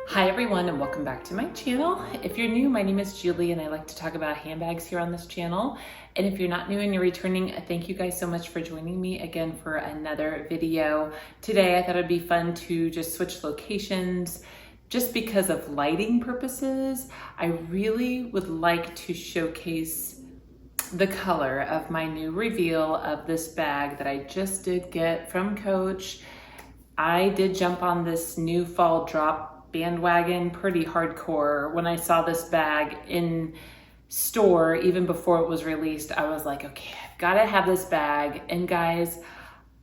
Hi everyone and welcome back to my channel. If you're new, my name is Julie and I like to talk about handbags here on this channel. And if you're not new and you're returning, thank you guys so much for joining me again for another video. Today I thought it'd be fun to just switch locations just because of lighting purposes. I really would like to showcase the color of my new reveal of this bag that I just did get from Coach. I did jump on this new fall drop bandwagon pretty hardcore. When I saw this bag in store, even before it was released, I was like, okay, I've got to have this bag. And guys,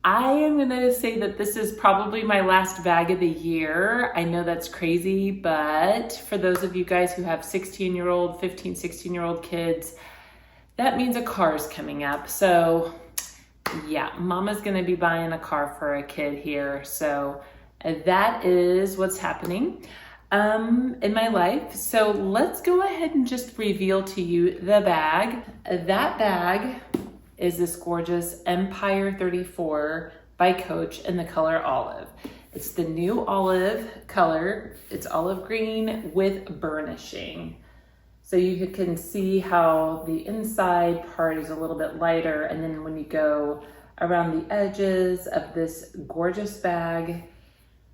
I am gonna say that this is probably my last bag of the year. I know that's crazy, but for those of you guys who have 16-year-old, 15, 16-year-old kids, that means a car is coming up. So yeah, mama's gonna be buying a car for a kid here. So that is what's happening in my life. So let's go ahead and just reveal to you the bag. That bag is this gorgeous Empire 34 by Coach in the color olive. It's the new olive color. It's olive green with burnishing. So you can see how the inside part is a little bit lighter, and then when you go around the edges of this gorgeous bag,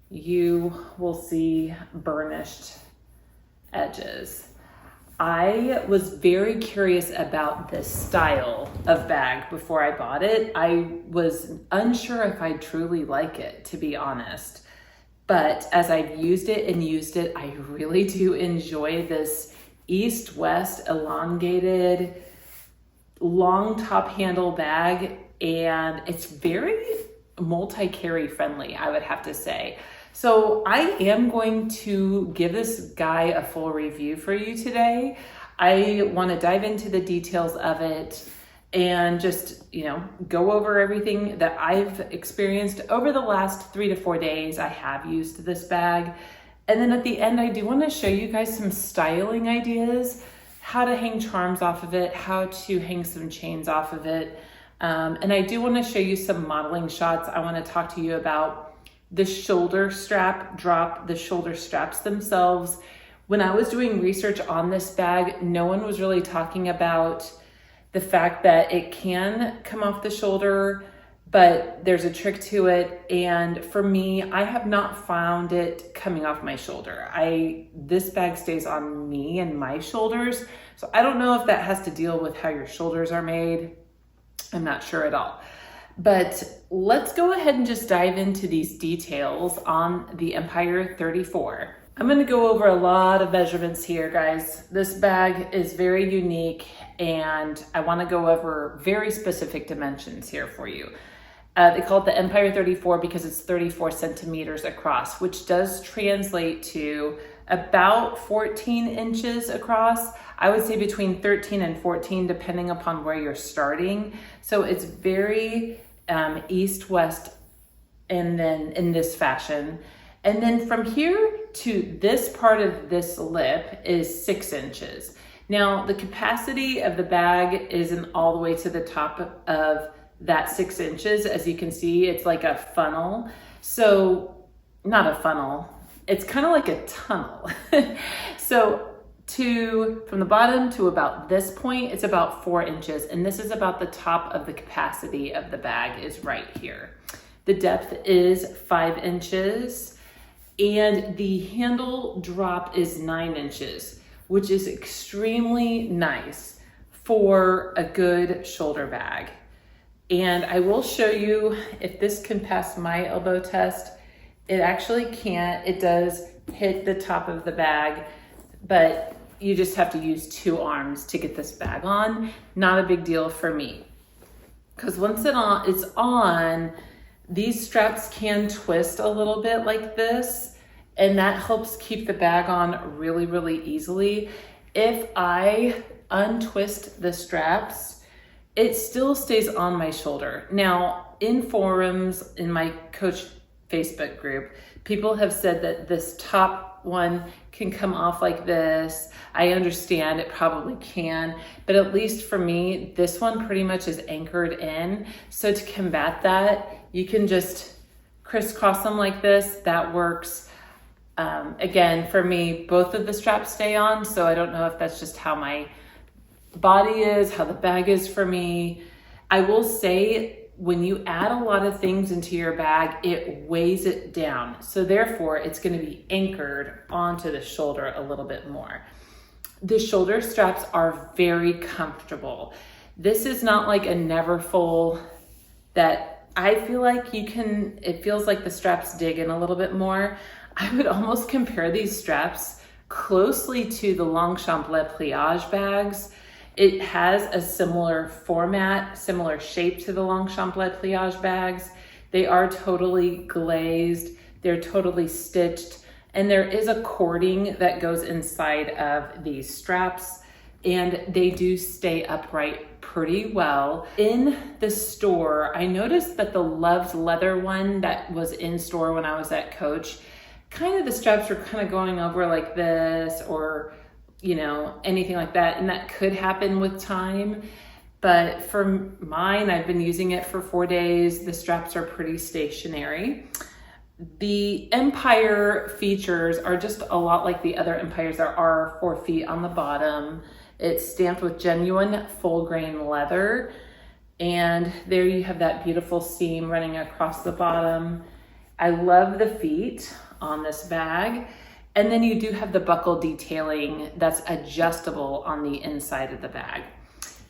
you will see burnished edges. I was very curious about this style of bag before I bought it. I was unsure if I truly like it, to be honest. But as I've used it, I really do enjoy this east-west elongated long top handle bag, and it's very multi-carry friendly, I would have to say. So I am going to give this guy a full review for you today. I want to dive into the details of it and just, go over everything that I've experienced over the last 3 to 4 days. I have used this bag. And then at the end, I do want to show you guys some styling ideas, how to hang charms off of it, how to hang some chains off of it. And I do want to show you some modeling shots. I want to talk to you about the shoulder strap drop, the shoulder straps themselves. When I was doing research on this bag, no one was really talking about the fact that it can come off the shoulder, but there's a trick to it. And for me, I have not found it coming off my shoulder. This bag stays on me and my shoulders. So I don't know if that has to deal with how your shoulders are made. I'm not sure at all. But let's go ahead and just dive into these details on the Empire 34. I'm going to go over a lot of measurements here, guys. This bag is very unique, and I want to go over very specific dimensions here for you. They call it the Empire 34 because it's 34 centimeters across, which does translate to about 14 inches across. I would say between 13 and 14, depending upon where you're starting. So it's very east-west, and then in this fashion. And then from here to this part of this lip is 6 inches. Now, the capacity of the bag isn't all the way to the top of that 6 inches. As you can see, it's like a funnel. So, not a funnel, it's kind of like a tunnel. So from the bottom to about this point, it's about 4 inches. And this is about the top of the capacity of the bag is right here. The depth is 5 inches and the handle drop is 9 inches, which is extremely nice for a good shoulder bag. And I will show you if this can pass my elbow test. It actually can't. It does hit the top of the bag, but you just have to use 2 arms to get this bag on. Not a big deal for me. Because once it's on, these straps can twist a little bit like this, and that helps keep the bag on really, really easily. If I untwist the straps, it still stays on my shoulder. Now, in forums, in my Coach Facebook group, people have said that this top one can come off like this. I understand it probably can, but at least for me, this one pretty much is anchored in. So to combat that, you can just crisscross them like this. That works. Again, for me, both of the straps stay on, so I don't know if that's just how my body is, how the bag is for me. I will say, when you add a lot of things into your bag, it weighs it down. So therefore, it's going to be anchored onto the shoulder a little bit more. The shoulder straps are very comfortable. This is not like a Neverfull that I feel like it feels like the straps dig in a little bit more. I would almost compare these straps closely to the Longchamp Le Pliage bags. It has a similar format, similar shape to the Longchamp Le Pliage bags. They are totally glazed, they're totally stitched, and there is a cording that goes inside of these straps, and they do stay upright pretty well. In the store, I noticed that the Love's Leather one that was in store when I was at Coach, kind of the straps were kind of going over like this, or anything like that. And that could happen with time. But for mine, I've been using it for 4 days. The straps are pretty stationary. The Empire features are just a lot like the other Empires. There are 4 feet on the bottom. It's stamped with genuine full grain leather. And there you have that beautiful seam running across the bottom. I love the feet on this bag. And then you do have the buckle detailing that's adjustable on the inside of the bag.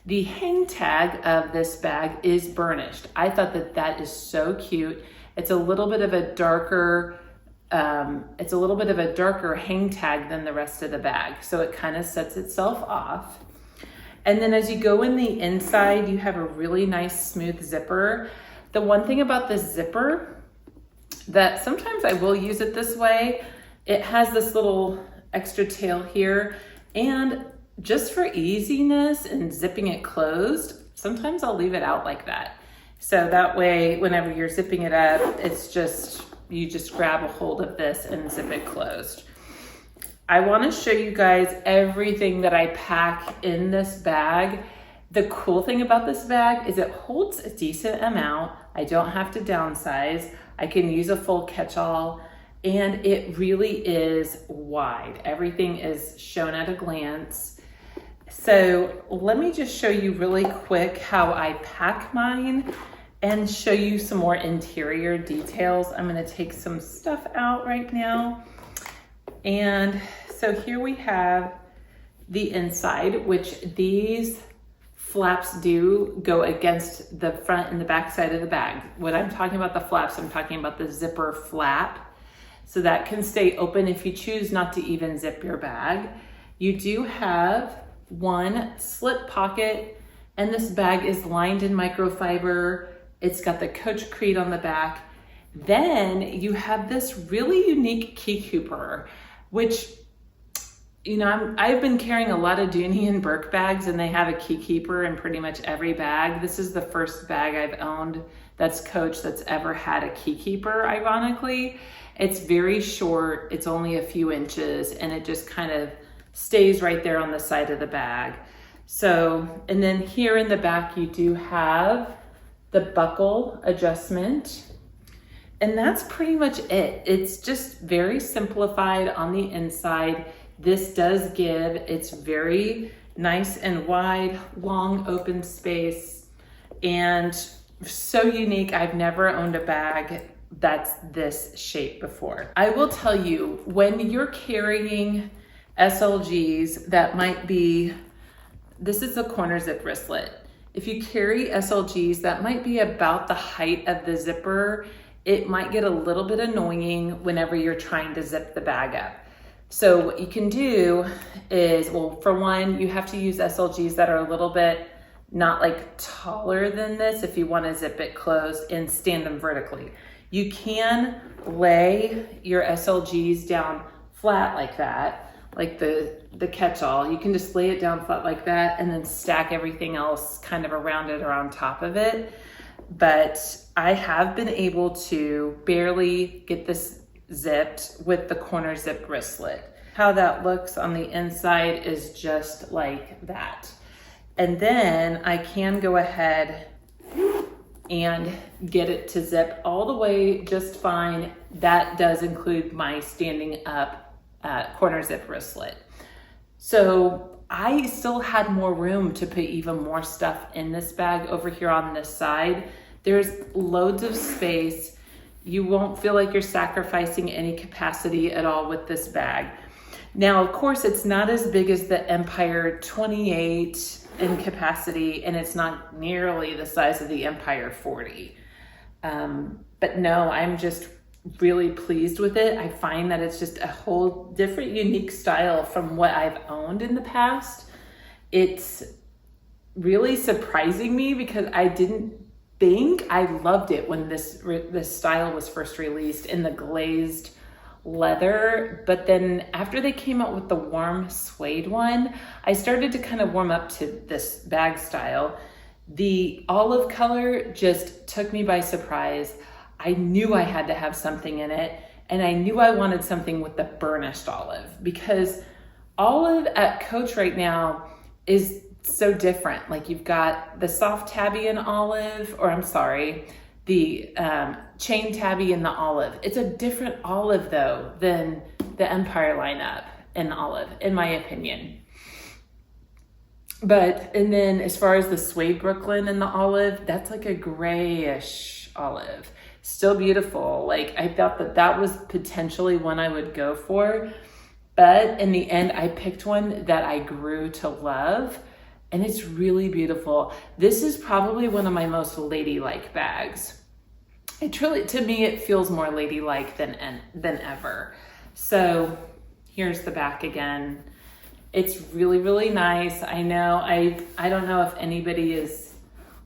The hang tag of this bag is burnished. I thought that is so cute. It's a little bit of a darker, hang tag than the rest of the bag. So it kind of sets itself off. And then as you go in the inside, you have a really nice smooth zipper. The one thing about this zipper that sometimes I will use it this way, it has this little extra tail here, and just for easiness and zipping it closed, sometimes I'll leave it out like that. So that way, whenever you're zipping it up, you just grab a hold of this and zip it closed. I want to show you guys everything that I pack in this bag. The cool thing about this bag is it holds a decent amount. I don't have to downsize. I can use a full catch-all. And it really is wide. Everything is shown at a glance. So let me just show you really quick how I pack mine and show you some more interior details. I'm going to take some stuff out right now. And so here we have the inside, which these flaps do go against the front and the back side of the bag. When I'm talking about the flaps, I'm talking about the zipper flap. So that can stay open if you choose not to even zip your bag. You do have one slip pocket, and this bag is lined in microfiber. It's got the Coach Creed on the back. Then you have this really unique key keeper, which, I've been carrying a lot of Dooney and Bourke bags, and they have a key keeper in pretty much every bag. This is the first bag I've owned that's Coach that's ever had a key keeper, ironically. It's very short, it's only a few inches, and it just kind of stays right there on the side of the bag. So, and then here in the back, you do have the buckle adjustment, and that's pretty much it. It's just very simplified on the inside. This does give, it's very nice and wide, long open space, and so unique. I've never owned a bag that's this shape before. I will tell you, when you're carrying SLGs that might be, this is the corner zip wristlet. If you carry SLGs that might be about the height of the zipper, it might get a little bit annoying whenever you're trying to zip the bag up. So what you can do is, well, for one, you have to use SLGs that are a little bit not like taller than this if you want to zip it closed and stand them vertically. You can lay your SLGs down flat like that, like the catch-all. You can just lay it down flat like that and then stack everything else kind of around it or on top of it. But I have been able to barely get this zipped with the corner zip wristlet. How that looks on the inside is just like that. And then I can go ahead and get it to zip all the way just fine. That does include my standing up corner zip wristlet. So I still had more room to put even more stuff in this bag over here on this side. There's loads of space. You won't feel like you're sacrificing any capacity at all with this bag. Now, of course, it's not as big as the Empire 28 in capacity, and it's not nearly the size of the Empire 40. But no, I'm just really pleased with it. I find that it's just a whole different, unique style from what I've owned in the past. It's really surprising me because I didn't think I loved it when this style was first released in the glazed leather, but then after they came out with the warm suede one, I started to kind of warm up to this bag style. The olive color just took me by surprise. I knew I had to have something in it, and I knew I wanted something with the burnished olive, because olive at Coach right now is so different. Like, you've got the soft tabby in olive, or I'm sorry, the chain tabby in the olive. It's a different olive though than the Empire lineup in olive, in my opinion. And then as far as the suede Brooklyn in the olive, that's like a grayish olive. Still beautiful. Like, I thought that was potentially one I would go for, but in the end I picked one that I grew to love, and it's really beautiful. This is probably one of my most ladylike bags. To me, it feels more ladylike than ever. So here's the back again. It's really, really nice. I know, I don't know if anybody is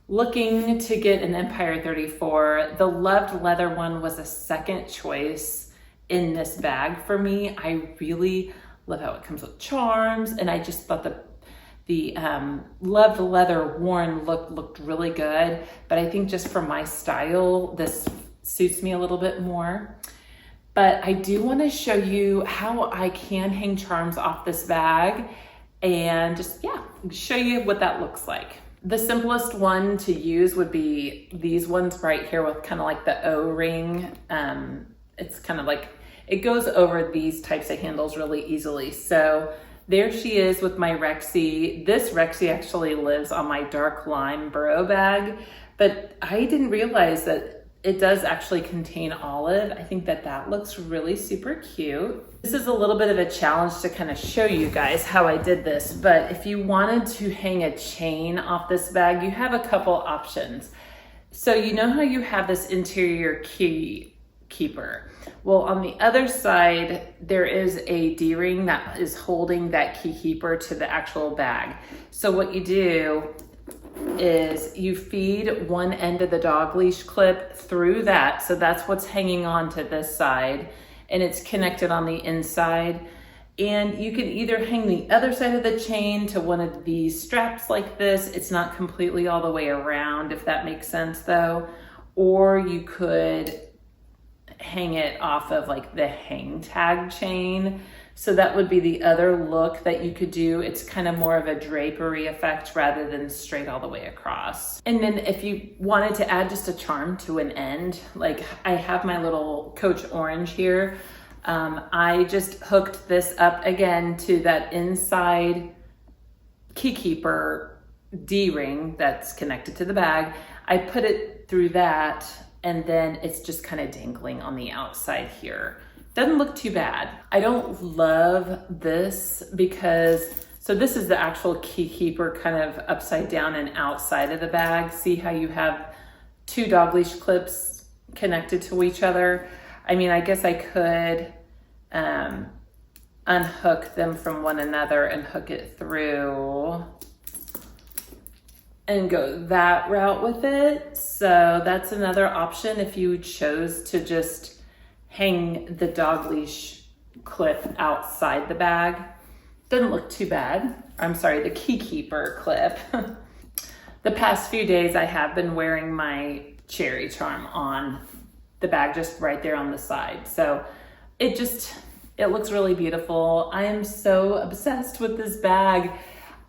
looking to get an Empire 34. The loved leather one was a second choice in this bag for me. I really love how it comes with charms, and I just thought the loved leather worn looked really good, but I think just for my style, this suits me a little bit more. But I do want to show you how I can hang charms off this bag and just, show you what that looks like. The simplest one to use would be these ones right here with kind of like the O-ring. It's kind of like, it goes over these types of handles really easily. So there she is with my Rexy. This Rexy actually lives on my dark lime burrow bag, but I didn't realize that it does actually contain olive. I think that looks really super cute. This is a little bit of a challenge to kind of show you guys how I did this, but if you wanted to hang a chain off this bag, you have a couple options. So you know how you have this interior key keeper? Well, on the other side, there is a D-ring that is holding that key keeper to the actual bag. So what you do is you feed one end of the dog leash clip through that. So that's what's hanging on to this side, and it's connected on the inside. And you can either hang the other side of the chain to one of these straps like this. It's not completely all the way around, if that makes sense though. Or you could hang it off of like the hang tag chain. So that would be the other look that you could do. It's kind of more of a drapery effect rather than straight all the way across. And then if you wanted to add just a charm to an end, like I have my little Coach orange here. I just hooked this up again to that inside key keeper D-ring that's connected to the bag. I put it through that, and then it's just kind of dangling on the outside here. Doesn't look too bad. I don't love this because, so this is the actual key keeper kind of upside down and outside of the bag. See how you have two dog leash clips connected to each other? I mean, I guess I could unhook them from one another and hook it through and go that route with it. So that's another option if you chose to just hang the dog leash clip outside the bag. Doesn't look too bad. I'm sorry, the key keeper clip. The past few days I have been wearing my cherry charm on the bag, just right there on the side. So it looks really beautiful. I am so obsessed with this bag.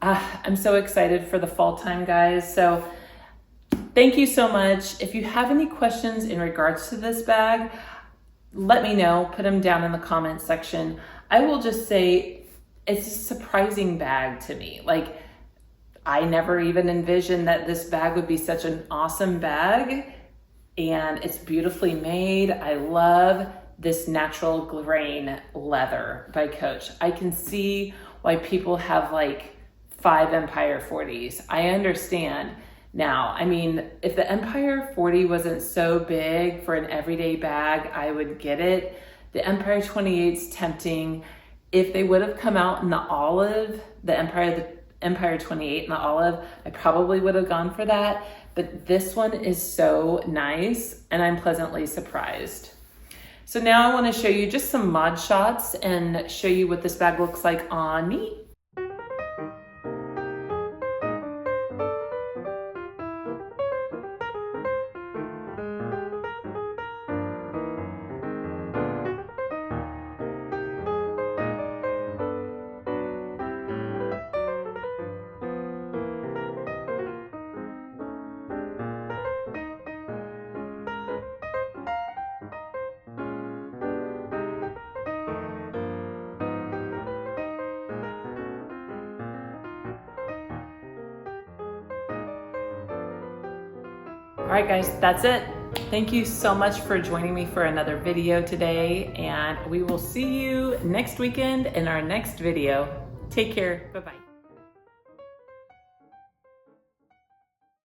I'm so excited for the fall time, guys. So Thank you so much. If you have any questions in regards to this bag, let me know, put them down in the comments section. I will just say it's a surprising bag to me. Like, I never even envisioned that this bag would be such an awesome bag, and it's beautifully made. I love this natural grain leather by Coach. I can see why people have like 5 Empire 40s. I understand now. I mean, if the Empire 40 wasn't so big for an everyday bag, I would get it. The Empire 28's tempting. If they would have come out in the olive, the Empire 28 in the olive, I probably would have gone for that. But this one is so nice, and I'm pleasantly surprised. So now I want to show you just some mod shots and show you what this bag looks like on me. All right, guys, that's it. Thank you so much for joining me for another video today, and we will see you next weekend in our next video. Take care. Bye-bye.